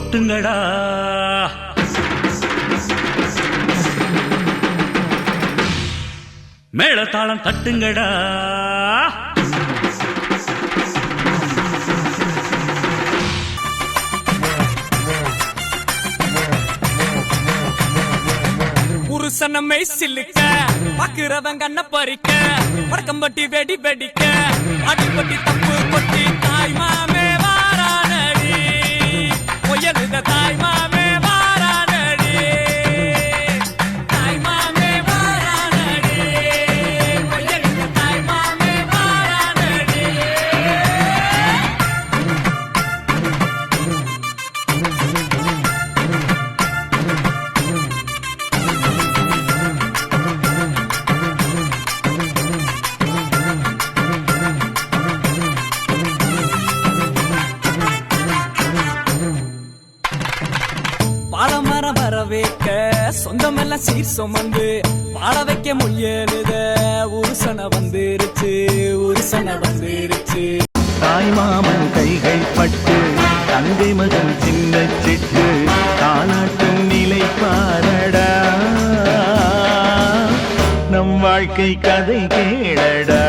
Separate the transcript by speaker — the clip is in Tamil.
Speaker 1: கொட்டுங்கடா. மேளதாளம் தட்டுங்கடா.
Speaker 2: புருஷனமை சில்லுக்க பாக்குறவங்க கண்ண பறிக்க வடக்கம்பட்டி வெடி வெடிக்க அடிப்பட்டி தப்பு கொட்டி தாய் மாமே வாரானடி பொய்யலுத தாய் மாமே வாரானடி தாய் மாமே வாரானடி பொய்யலுத தாய் மாமே வாரானடி. பாலமரம் வர வைக்க சொந்தமெல்லாம் சீர் சுமந்து பாட வைக்க முயலுத உருசன வந்துருச்சு உருசன வந்துருச்சு.
Speaker 3: தாய் மாமன் கைகள் பட்டு தந்தை மகன் சின்ன சிட்டு தானாட்டும் நிலை பாரடா. நம் வாழ்க்கை கதை கேளடா.